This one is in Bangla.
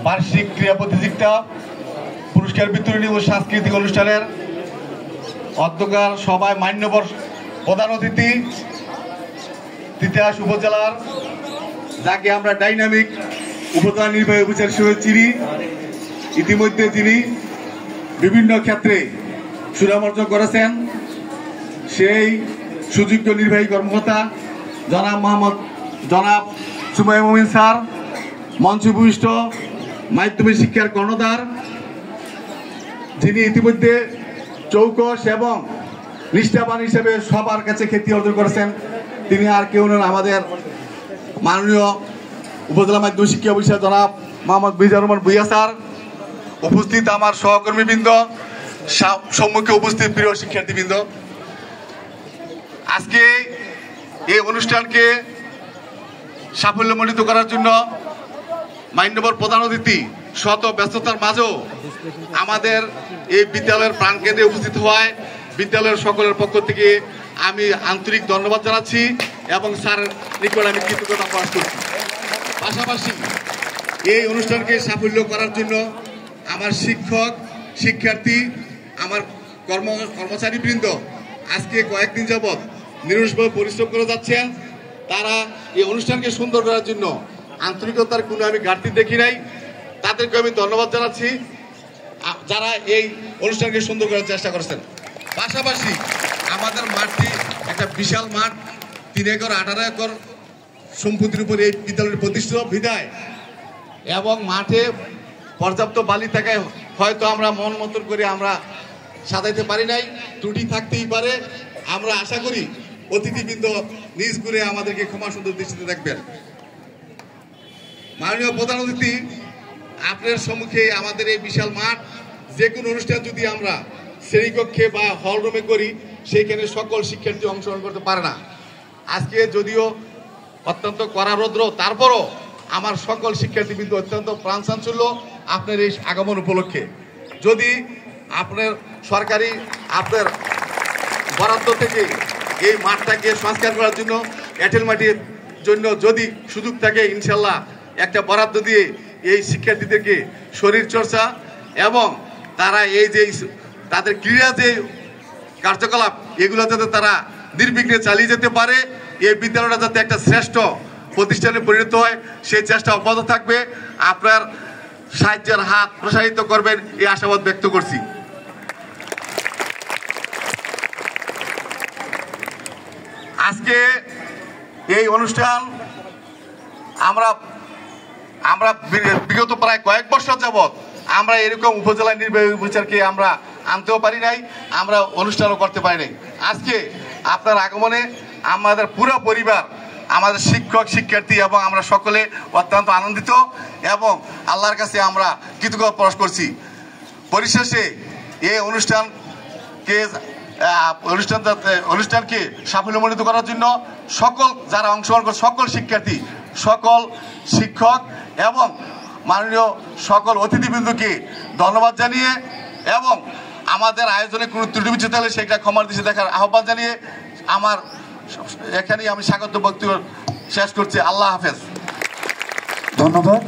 বার্ষিক ক্রীড়া প্রতিযোগিতা পুরস্কার বিতরণী ও সাংস্কৃতিক অনুষ্ঠানের অধ্যক্ষর সভায় মান্যবর প্রধান অতিথি তিতাস উপজেলার, যাকে আমরা ডাইনামিক উপজেলা নির্বাহী অফিসার হিসেবে চিনি, ইতিমধ্যে যিনি বিভিন্ন ক্ষেত্রে সুনাম অর্জন করেছেন, সেই সুযোগ্য নির্বাহী কর্মকর্তা জনাব সুমাইয়া মুমিন স্যার, মঞ্চ ভূমিষ্ঠ মাধ্যমিক শিক্ষার কর্ণধার, যিনি ইতিমধ্যে চৌকস এবং নিষ্ঠাবান হিসেবে সবার কাছে খ্যাতি অর্জন করেছেন, তিনি আর কেউ নন, আমাদের মাননীয় উপজেলা মাধ্যমিক শিক্ষা অফিসার জনাব মোহাম্মদ মিজানুর রহমান ভূঁইয়া স্যার। উপস্থিত আমার সহকর্মীবৃন্দ, সম্মুখে উপস্থিত প্রিয় শিক্ষার্থীবৃন্দ, আজকে এই অনুষ্ঠানকে সাফল্যমণ্ডিত করার জন্য মান্যবর প্রধান অতিথি শত ব্যস্ততার মাঝেও আমাদের এই বিদ্যালয়ের প্রাণকেন্দ্রে উপস্থিত হওয়ায় বিদ্যালয়ের সকলের পক্ষ থেকে আমি আন্তরিক ধন্যবাদ জানাচ্ছি এবং স্যারের নিকট আমি কৃতজ্ঞতা প্রকাশ করছি। পাশাপাশি এই অনুষ্ঠানকে সাফল্য করার জন্য আমার শিক্ষক, শিক্ষার্থী, আমার কর্মচারীবৃন্দ আজকে কয়েকদিন যাবৎ নিরলসভাবে পরিশ্রম করে যাচ্ছেন। তারা এই অনুষ্ঠানকে সুন্দর করার জন্য আন্তরিকতার কোনো আমি ঘাটতি দেখি নাই, তাদেরকে আমি ধন্যবাদ জানাচ্ছি যারা এই অনুষ্ঠানকে সুন্দর করার চেষ্টা করেছেন। পাশাপাশি আমাদের মাঠটি একটা বিশাল মাঠ, 3 একর 18 একর সম্পত্তির উপর এই বিদ্যালয়ের প্রতিষ্ঠিত বিধায় এবং মাঠে পর্যাপ্ত বালি থাকায় হয়তো আমরা মন মতন করে আমরা সাজাইতে পারি নাই, ত্রুটি থাকতেই পারে। আমরা আশা করি অতিথিবৃন্দ নিজ করে আমাদেরকে ক্ষমা সুন্দর দৃষ্টিতে দেখবেন। মাননীয় প্রধান অতিথি, আপনার সম্মুখে আমাদের এই বিশাল মাঠ, যে কোনো অনুষ্ঠান যদি আমরা শ্রেণীকক্ষে বা হল রুমে করি, সেইখানে সকল শিক্ষার্থী অংশগ্রহণ করতে পারে না। আজকে যদিও অত্যন্ত কড়া রৌদ্র, তারপরও আমার সকল শিক্ষার্থীবৃন্দ অত্যন্ত প্রাণ চাঞ্চল্য আপনার এই আগমন উপলক্ষে। যদি আপনার সরকারি আপনার বরাদ্দ থেকে এই মাঠটাকে সংস্কার করার জন্য, এঁটেল মাটির জন্য যদি সুযোগ থাকে, ইনশাল্লাহ একটা বরাদ্দ দিয়ে এই শিক্ষার্থীদেরকে শরীর চর্চা এবং তারা এই যে তাদের ক্রীড়া যে কার্যকলাপ, এগুলো যাতে তারা নির্বিঘ্নে চালিয়ে যেতে পারে, এই বিদ্যালয়টা যাতে একটা শ্রেষ্ঠ প্রতিষ্ঠানে পরিণত হয়, সেই চেষ্টা অব্যাহত থাকবে। আপনার সাহায্যের হাত প্রসারিত করবেন, এই আশাবাদ ব্যক্ত করছি। আজকে এই অনুষ্ঠান আমরা বিগত প্রায় কয়েক বছর যাবৎ আমরা এরকম উপজেলা নির্বাহী অফিসারকে আমরা আনতেও পারি নাই, আমরা অনুষ্ঠানও করতে পারি নাই। আজকে আপনার আগমনে আমাদের পুরো পরিবার, আমাদের শিক্ষক, শিক্ষার্থী এবং আমরা সকলে অত্যন্ত আনন্দিত এবং আল্লাহর কাছে আমরা কৃতজ্ঞতা প্রকাশ করছি। পরিশেষে এই অনুষ্ঠানকে সাফল্যমণ্ডিত করার জন্য সকল যারা অংশগ্রহণ করে, সকল শিক্ষার্থী, সকল শিক্ষক এবং মাননীয় সকল অতিথিবৃন্দকে ধন্যবাদ জানিয়ে এবং আমাদের আয়োজনে কোনো ত্রুটি বিচ্যুতি হলে সেটা ক্ষমার দৃষ্টি দেখার আহ্বান জানিয়ে আমার এখানেই আমি স্বাগত বক্তব্য শেষ করছি। আল্লাহ হাফেজ। ধন্যবাদ।